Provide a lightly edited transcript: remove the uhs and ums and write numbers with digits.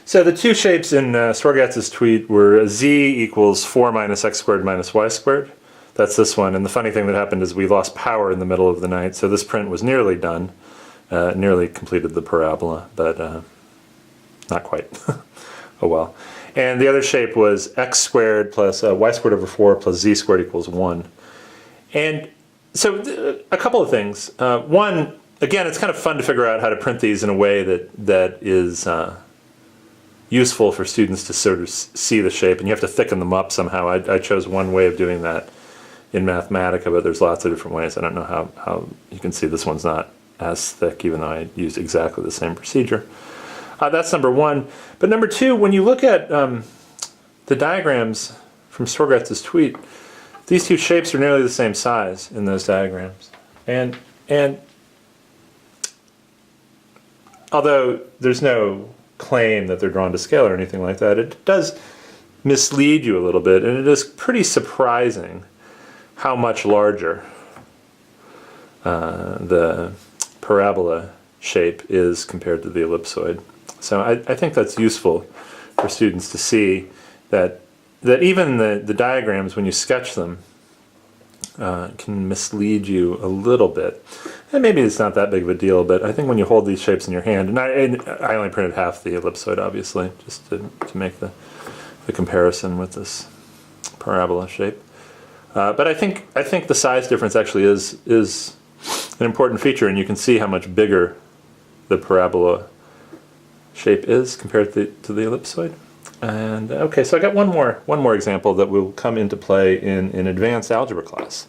So the two shapes in Swargatz's tweet were z equals 4 minus x squared minus y squared. That's this one. And the funny thing that happened is we lost power in the middle of the night, so this print was nearly done, nearly completed the parabola, but not quite. Oh well. And the other shape was x squared plus y squared over 4 plus z squared equals 1. And so a couple of things. One, again, it's kind of fun to figure out how to print these in a way that is useful for students to sort of see the shape, and you have to thicken them up somehow. I chose one way of doing that in Mathematica, but there's lots of different ways. I don't know how you can see this one's not as thick, even though I used exactly the same procedure. That's number one. But number two, when you look at the diagrams from Swargatz's tweet, these two shapes are nearly the same size in those diagrams. And although there's no claim that they're drawn to scale or anything like that, it does mislead you a little bit, and it is pretty surprising how much larger the parabola shape is compared to the ellipsoid. So I think that's useful for students to see that even the diagrams, when you sketch them, can mislead you a little bit. And maybe it's not that big of a deal, but I think when you hold these shapes in your hand, and I only printed half the ellipsoid, obviously, just to make the comparison with this parabola shape. But I think the size difference actually is an important feature, and you can see how much bigger the parabola shape is compared to the ellipsoid. And okay, so I got one more example that will come into play in advanced algebra class.